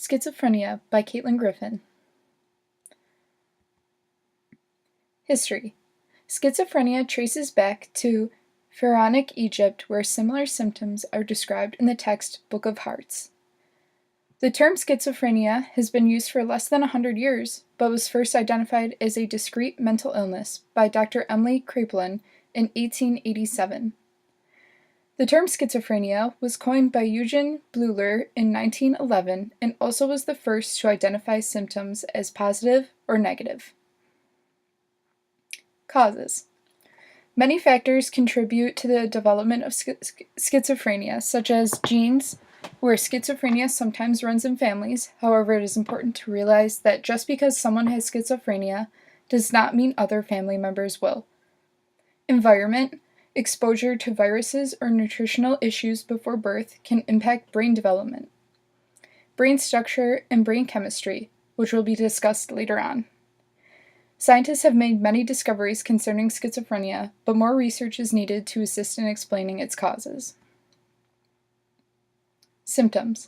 Schizophrenia by Kaitlyn Griffin. History. Schizophrenia traces back to Pharaonic Egypt, where similar symptoms are described in the text Book of Hearts. The term schizophrenia has been used for less than 100 years, but was first identified as a discrete mental illness by Dr. Emily Kaitlyn in 1887. The term schizophrenia was coined by Eugen Bleuler in 1911 and also was the first to identify symptoms as positive or negative. Causes. Many factors contribute to the development of schizophrenia, such as genes, where schizophrenia sometimes runs in families. However, it is important to realize that just because someone has schizophrenia does not mean other family members will. Environment. Exposure to viruses or nutritional issues before birth can impact brain development. Brain structure and brain chemistry, which will be discussed later on. Scientists have made many discoveries concerning schizophrenia, but more research is needed to assist in explaining its causes. Symptoms.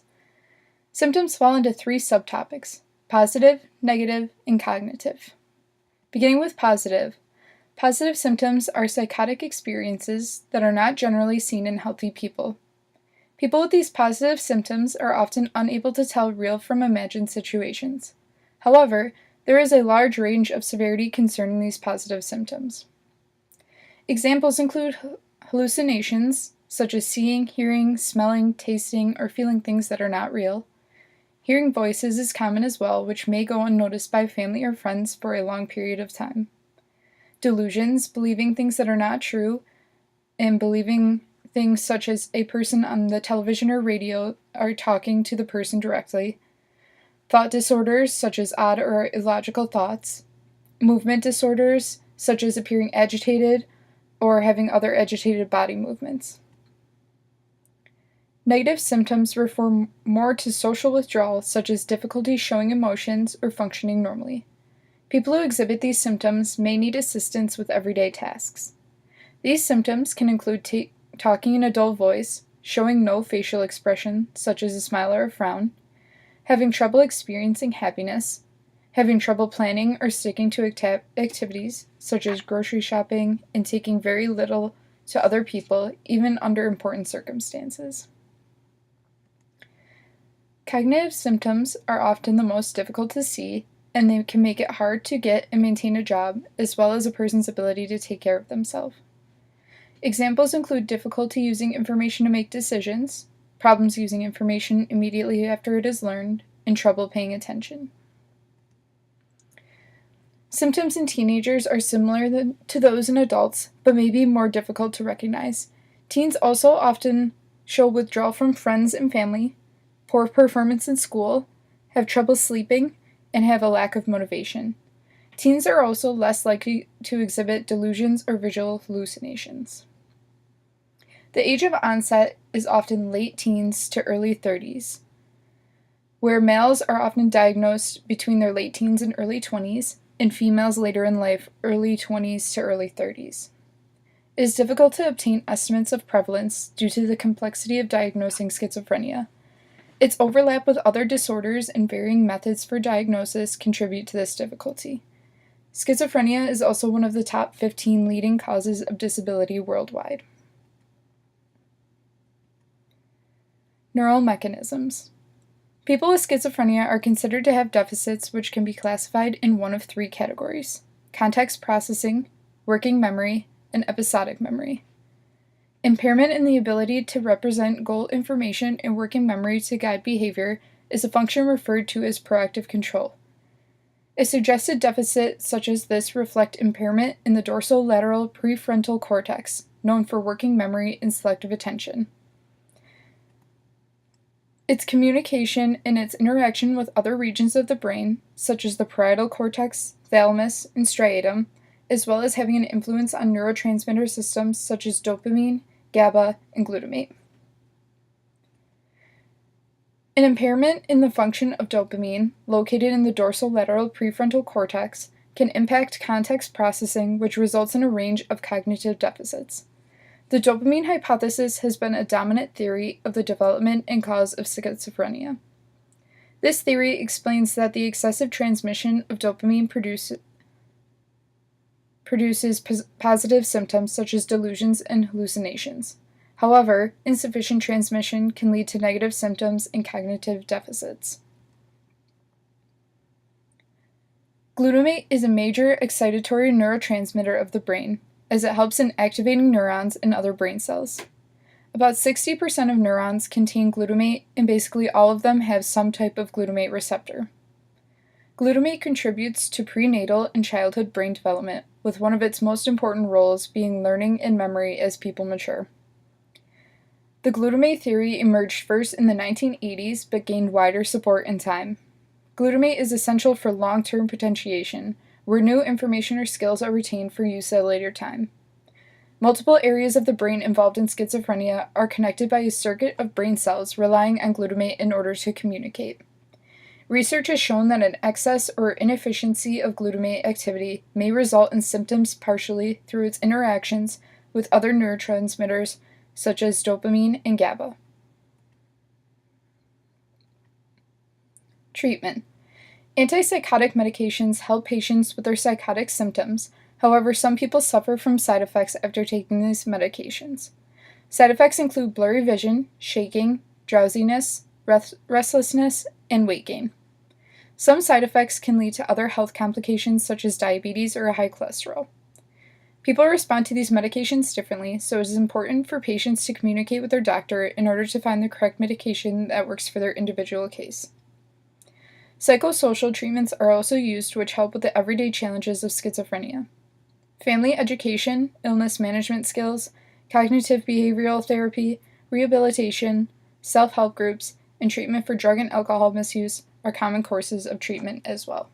Symptoms fall into three subtopics: positive, negative, and cognitive. Beginning with positive. Positive symptoms are psychotic experiences that are not generally seen in healthy people. People with these positive symptoms are often unable to tell real from imagined situations. However, there is a large range of severity concerning these positive symptoms. Examples include hallucinations, such as seeing, hearing, smelling, tasting, or feeling things that are not real. Hearing voices is common as well, which may go unnoticed by family or friends for a long period of time. Delusions, believing things that are not true, and believing things such as a person on the television or radio are talking to the person directly. Thought disorders, such as odd or illogical thoughts. Movement disorders, such as appearing agitated or having other agitated body movements. Negative symptoms refer more to social withdrawal, such as difficulty showing emotions or functioning normally. People who exhibit these symptoms may need assistance with everyday tasks. These symptoms can include talking in a dull voice, showing no facial expression, such as a smile or a frown, having trouble experiencing happiness, having trouble planning or sticking to activities, such as grocery shopping, and taking very little to other people, even under important circumstances. Cognitive symptoms are often the most difficult to see, and they can make it hard to get and maintain a job, as well as a person's ability to take care of themselves. Examples include difficulty using information to make decisions, problems using information immediately after it is learned, and trouble paying attention. Symptoms in teenagers are similar to those in adults, but may be more difficult to recognize. Teens also often show withdrawal from friends and family, poor performance in school, have trouble sleeping, and have a lack of motivation. Teens are also less likely to exhibit delusions or visual hallucinations. The age of onset is often late teens to early 30s, where males are often diagnosed between their late teens and early 20s, and females later in life, early 20s to early 30s. It is difficult to obtain estimates of prevalence due to the complexity of diagnosing schizophrenia. Its overlap with other disorders and varying methods for diagnosis contribute to this difficulty. Schizophrenia is also one of the top 15 leading causes of disability worldwide. Neural mechanisms. People with schizophrenia are considered to have deficits which can be classified in one of three categories: context processing, working memory, and episodic memory. Impairment in the ability to represent goal information and working memory to guide behavior is a function referred to as proactive control. A suggested deficit such as this reflects impairment in the dorsolateral prefrontal cortex, known for working memory and selective attention. Its communication and its interaction with other regions of the brain, such as the parietal cortex, thalamus, and striatum, as well as having an influence on neurotransmitter systems such as dopamine, GABA, and glutamate. An impairment in the function of dopamine, located in the dorsolateral prefrontal cortex, can impact context processing, which results in a range of cognitive deficits. The dopamine hypothesis has been a dominant theory of the development and cause of schizophrenia. This theory explains that the excessive transmission of dopamine produces positive symptoms such as delusions and hallucinations. However, insufficient transmission can lead to negative symptoms and cognitive deficits. Glutamate is a major excitatory neurotransmitter of the brain, as it helps in activating neurons and other brain cells. About 60% of neurons contain glutamate, and basically all of them have some type of glutamate receptor. Glutamate contributes to prenatal and childhood brain development, with one of its most important roles being learning and memory as people mature. The glutamate theory emerged first in the 1980s but gained wider support in time. Glutamate is essential for long-term potentiation, where new information or skills are retained for use at a later time. Multiple areas of the brain involved in schizophrenia are connected by a circuit of brain cells relying on glutamate in order to communicate. Research has shown that an excess or inefficiency of glutamate activity may result in symptoms partially through its interactions with other neurotransmitters such as dopamine and GABA. Treatment. Antipsychotic medications help patients with their psychotic symptoms. However, some people suffer from side effects after taking these medications. Side effects include blurry vision, shaking, drowsiness, restlessness, and weight gain. Some side effects can lead to other health complications such as diabetes or high cholesterol. People respond to these medications differently, so it is important for patients to communicate with their doctor in order to find the correct medication that works for their individual case. Psychosocial treatments are also used which help with the everyday challenges of schizophrenia. Family education, illness management skills, cognitive behavioral therapy, rehabilitation, self-help groups, and treatment for drug and alcohol misuse are common courses of treatment as well.